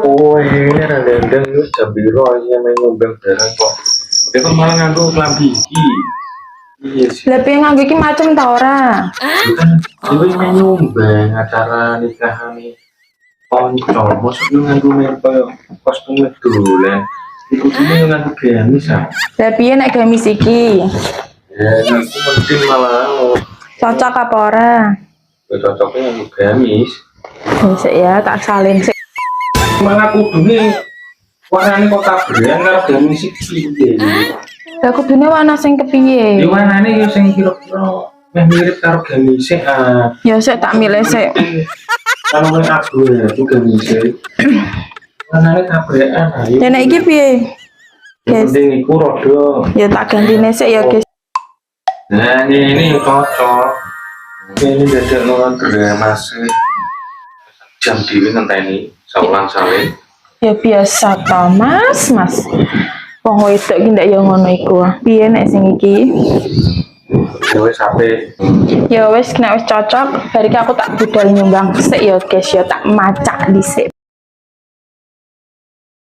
Oh ini ada dendeng itu jam biru aja main nyumbang barang kok. Dia kok malah nganggo klambi iki. Iya sih. Lebih nganggo iki macem ta ora? Bukan, dia main nyumbang acara nikahan nih. Konco, maksudnya nganggo mebel kostum dolan. Iku ini nganggo gamis ah. Lah piye nek gamis iki? Ya, aku penting malah Cocok apa ora? cocoknya nganggo gamis. Wis ya tak salin sik. Malah kudune warnane kota brand karo gamis iki piye. Lah kudune warna sing Di kepiye? warnane yo sing kira-kira meh mirip karo gamis ah. Ya sik tak milih sik. Kalau main aku ya, itu gamis. Warnane tabrakan ayo. Ya nek iki piye? Yang Guys, penting iku rodo. ya tak gantine sik ya, guys. Nah, ini cocok. Ini dadak nonton drama sih. Jam dhewe ngenteni saulan salin. Ya biasa ta, Mas. Wong wedok iki ndak ya ngono iku. Piye nek sing iki? Ya wis ape. Ya wis nek wis cocok, bar iki aku tak budal nyumbang sik ya, guys. Ya tak macak dhisik.